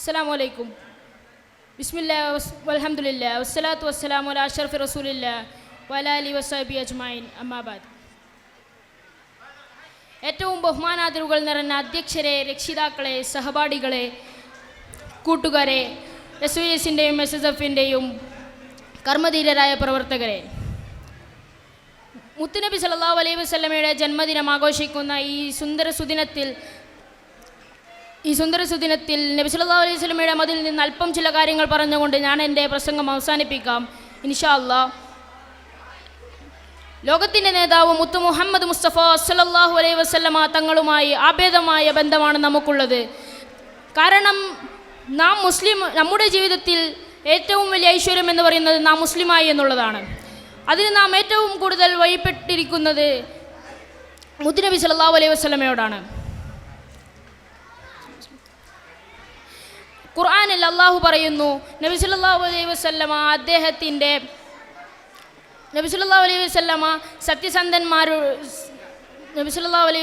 അസ്സലാമു അലൈക്കും. ബിസ്മില്ലാഹി വൽഹംദുലില്ലാഹി വസ്സലാത്തു വസ്സലാമു അലാ അഷ്റഫി റസൂലില്ലാഹി വഅലാ ആലിഹി വസ്സഹ്ബിഹി അജ്മഈൻ. അമ്മാ ബഅദ്. ഏറ്റവും ബഹുമാനാദരവുകൾ നിറഞ്ഞ അധ്യക്ഷരെ, രക്ഷിതാക്കളെ, സഹപാഠികളെ, കൂട്ടുകാരെ, SYSൻ്റെയും SSFൻ്റെയും കർമ്മധീരരായ പ്രവർത്തകരെ, മുത്തുനബി സല്ലല്ലാഹു അലൈഹി വസല്ലമയുടെ ജന്മദിനം ആഘോഷിക്കുന്ന ഈ സുന്ദര സുദിനത്തിൽ നബി സല്ലല്ലാഹു അലൈഹി വസല്ലമയുടെ മതിൽ നിന്ന് അല്പം ചില കാര്യങ്ങൾ പറഞ്ഞുകൊണ്ട് ഞാൻ എൻ്റെ പ്രസംഗം അവസാനിപ്പിക്കാം ഇൻഷാ അല്ലാഹ്. ലോകത്തിൻ്റെ നേതാവ് മുത്തു മുഹമ്മദ് മുസ്തഫ സല്ലല്ലാഹു അലൈഹി വസല്ലമ തങ്ങളുമായി ആഭേദമായ ബന്ധമാണ് നമുക്കുള്ളത്. കാരണം നമ്മുടെ ജീവിതത്തിൽ ഏറ്റവും വലിയ ഐശ്വര്യം എന്ന് പറയുന്നത് നാം മുസ്ലിമായി എന്നുള്ളതാണ്. അതിന് നാം ഏറ്റവും കൂടുതൽ വഴിപ്പെട്ടിരിക്കുന്നത് മുത്തുനബി സല്ലല്ലാഹു അലൈഹി വസല്ലമയോടാണ്. ഖുർആനിൽ അല്ലാഹു പറയുന്നു, നബി സല്ലല്ലാഹു അലൈഹി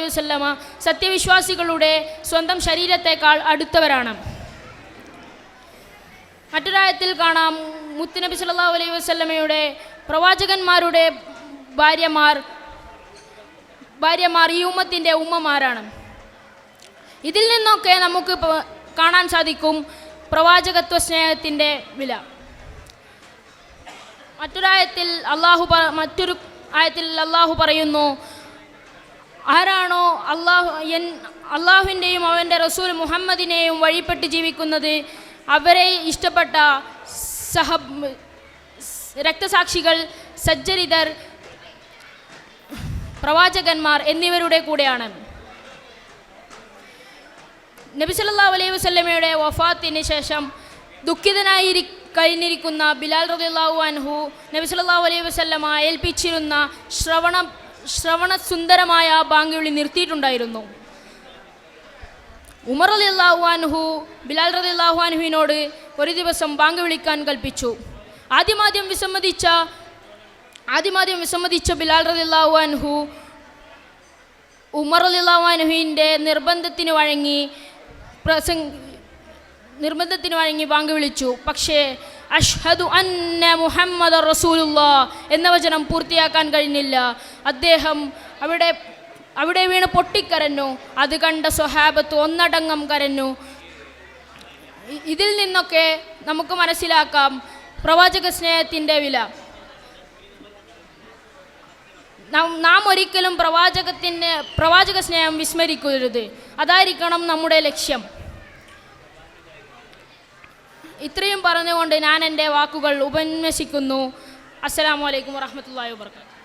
വസല്ലമ സത്യവിശ്വാസികളുടെ സ്വന്തം ശരീരത്തേക്കാൾ അടുത്തവരാണ്. മറ്റൊരായത്തിൽ കാണാം, മുത്തുനബി സല്ലല്ലാഹു അലൈഹി വസല്ലമയുടെ പ്രവാചകന്മാരുടെ ഭാര്യമാർ ഈ ഉമ്മത്തിൻ്റെ ഉമ്മമാരാണ്. ഇതിൽ നിന്നൊക്കെ നമുക്ക് കാണാൻ സാധിക്കും പ്രവാചകത്വ സ്നേഹത്തിൻ്റെ വില. മറ്റൊരു ആയത്തിൽ അല്ലാഹു പറയുന്നു, ആരാണോ അള്ളാഹുവിൻ്റെയും അവൻ്റെ റസൂൽ മുഹമ്മദിനെയും വഴിപ്പെട്ട് ജീവിക്കുന്നത് അവരെ ഇഷ്ടപ്പെട്ട രക്തസാക്ഷികൾ, സജ്ജരിതർ, പ്രവാചകന്മാർ എന്നിവരുടെ കൂടെയാണ്. നബി സല്ലല്ലാഹു അലൈഹി വസല്ലമയുടെ വഫാത്തിന് ശേഷം ദുഃഖിതനായി കഴിഞ്ഞിരിക്കുന്ന ബിലാൽ റളിയല്ലാഹു അൻഹു നബി സല്ലല്ലാഹു അലൈഹി വസല്ലമ ഏൽപ്പിച്ചിരുന്ന ശ്രവണ സുന്ദരമായ ബാങ്ക് വിളി നിർത്തിയിട്ടുണ്ടായിരുന്നു. ഉമർ റളിയല്ലാഹു അൻഹു ബിലാൽ റളിയല്ലാഹു അൻഹുവിനോട് ഒരു ദിവസം ബാങ്ക് വിളിക്കാൻ കൽപ്പിച്ചു. ആദ്യമാദ്യം വിസമ്മതിച്ച ബിലാൽ റളിയല്ലാഹു അൻഹു ഉമർ റളിയല്ലാഹു അൻഹുവിൻ്റെ നിർബന്ധത്തിന് വഴങ്ങി ബാങ്ക് വിളിച്ചു. പക്ഷേ അഷ്ഹദു അന്ന മുഹമ്മദർ റസൂലുള്ളാഹ് എന്ന വചനം പൂർത്തിയാക്കാൻ കഴിഞ്ഞില്ല. അദ്ദേഹം അവിടെ വീണ് പൊട്ടിക്കരഞ്ഞു. അത് കണ്ട സ്വഹാബത്ത് ഒന്നടങ്കം കരഞ്ഞു. ഇതിൽ നിന്നൊക്കെ നമുക്ക് മനസ്സിലാക്കാം പ്രവാചക സ്നേഹത്തിൻ്റെ വില. നാം ഒരിക്കലും പ്രവാചക സ്നേഹം വിസ്മരിക്കരുത്. അതായിരിക്കണം നമ്മുടെ ലക്ഷ്യം. ഇത്രയും പറഞ്ഞുകൊണ്ട് ഞാൻ എൻ്റെ വാക്കുകൾ ഉപന്യസിക്കുന്നു. അസ്സലാമു അലൈക്കും വറഹ്മത്തുള്ളാഹി വബറകാതുഹു.